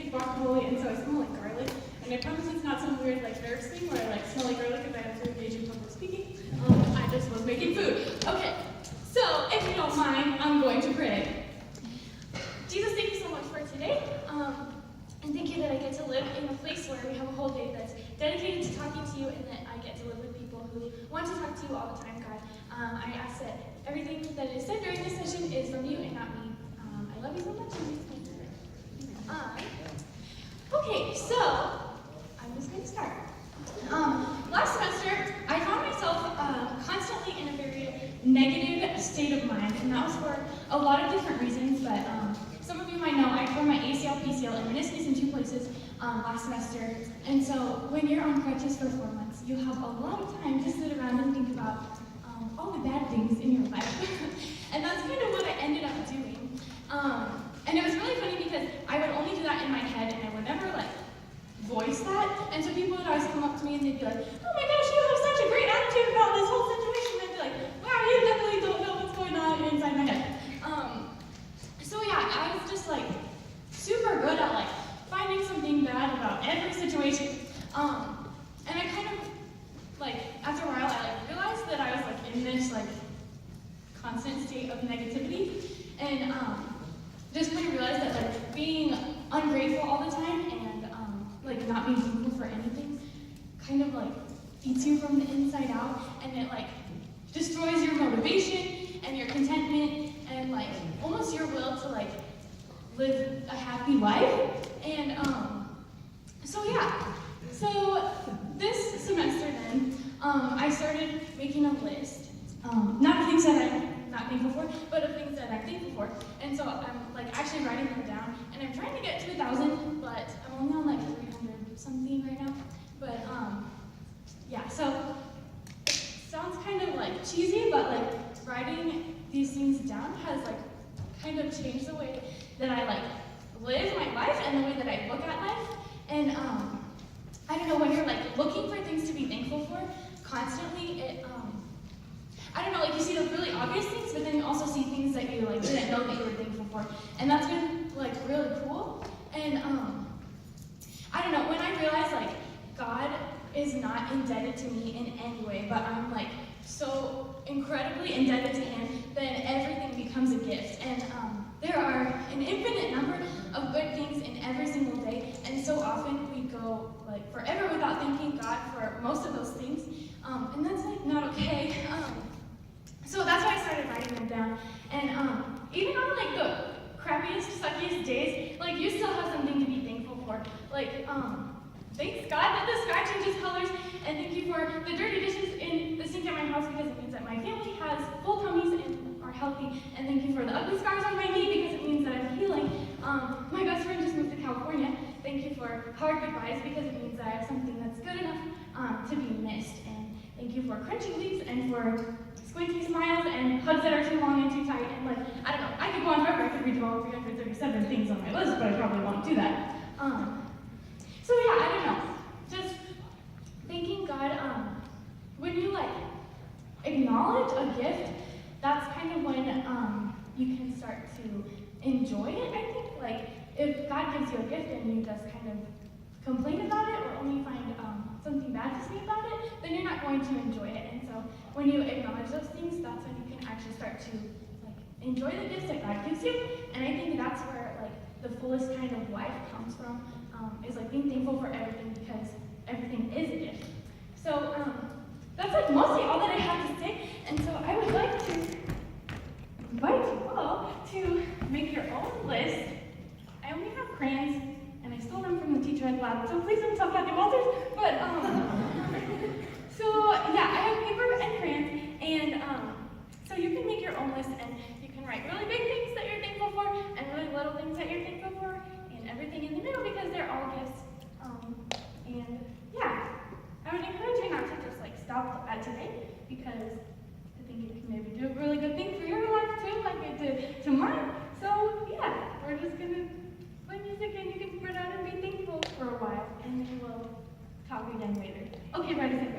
eat guacamole, and so I smell like garlic. And I promise it's not some weird like nerves thing where I like smell like garlic if I have to engage in public speaking. I just was making food. Okay, so if you don't mind, I'm going to pray. Jesus, thank you so much for today. And thank you that I get to live in a place where we have a whole day that's dedicated to talking to you, and that I get to live with people who want to talk to you all the time, God. I ask that everything that is said during this session is from you and not me. I love you so much. Okay, so I'm just going to start. Last semester, I found myself constantly in a very negative state of mind, and that was for a lot of different reasons, but some of you might know I tore my ACL, PCL, and meniscus in 2 places last semester, and so when you're on crutches for 4 months, you have a lot of time to sit around and think about all the bad things in your life, and that's kind of what I ended up doing. And it was really funny because I would only do that in my head, and I would never like voice that, and so people would always come up to me and they'd be like, oh my gosh, you have such a great attitude about this whole situation, and I'd be like, wow, you definitely don't know what's going on inside my head. So yeah, I was just like super good at like finding something bad about every situation, and I kind of like after a while I like realized that I was like in this like constant state of negativity, and just kind of realized that like being ungrateful all the time and like not being thankful for anything kind of like eats you from the inside out, and it like destroys your motivation and your contentment and like almost your will to like live a happy life. And so yeah, so this semester then I started making a list, not of things that I'm not thankful for, but of things that I'm thankful for. And so I'm like actually writing them down, and I'm trying to get to 1,000, but I'm only on like 300 something right now. But yeah, so it sounds kind of like cheesy, but like writing these things down has like kind of changed the way that I like live my life and the way that I look at life. And I don't know, when you're like looking for things to be thankful for constantly, it I don't know, like you see those really obvious things, but then you also see things that you like didn't know that you were thankful for, and that's been like really cool. And I don't know, when I realized like God is not indebted to me in any way, but I'm like so incredibly indebted to Him, then everything becomes a gift. And there are an infinite number of good things in every single day, and so often we go like forever without thanking God for most of those things, and that's like not okay. So that's why I started writing them down. And even on like the crappiest, suckiest days, like you still have something to be thankful for. Like, thanks God that the sky changes colors, and thank you for the dirty dishes in the sink at my house because it means that my family has full tummies and are healthy, and thank you for the ugly scars on my knee because it means that I'm healing. My best friend just moved to California. Thank you for hard goodbyes because it means that I have something that's good enough to be missed, and thank you for crunchy leaves and for squinty smiles and hugs that are too long and too tight, and like, I don't know, I could go on forever. I could read you all 337 things on my list, but I probably won't do that. So yeah, I don't know, just thanking God, when you like acknowledge a gift, that's kind of when you can start to enjoy it, I think. Like, if God gives you a gift and you just kind of complain about it or only find something bad to say about it, then you're not going to enjoy it. And so when you acknowledge those things, that's when you can actually start to like enjoy the gifts that God gives you. And I think that's where like the fullest kind of life comes from, is like being thankful for everything, because everything is a gift. So that's like mostly all that I have to say. And so I would like to invite you all to make your own list. I only have crayons, and I stole them from the teacher at lab, so please don't tell Kathy Walters. But so yeah, I have paper and crayons, and so you can make your own list, and you can write really big things that you're thankful for, and really little things that you're thankful for, and everything in the middle, because they're all gifts. And yeah, I would encourage you not to just like stop at today, because I think you can maybe do a really good thing for your life too, like it did to mine. So yeah, we're just gonna play music, and you can spread out and be thankful for a while, and then we'll talk again later. Okay, ready, set, go.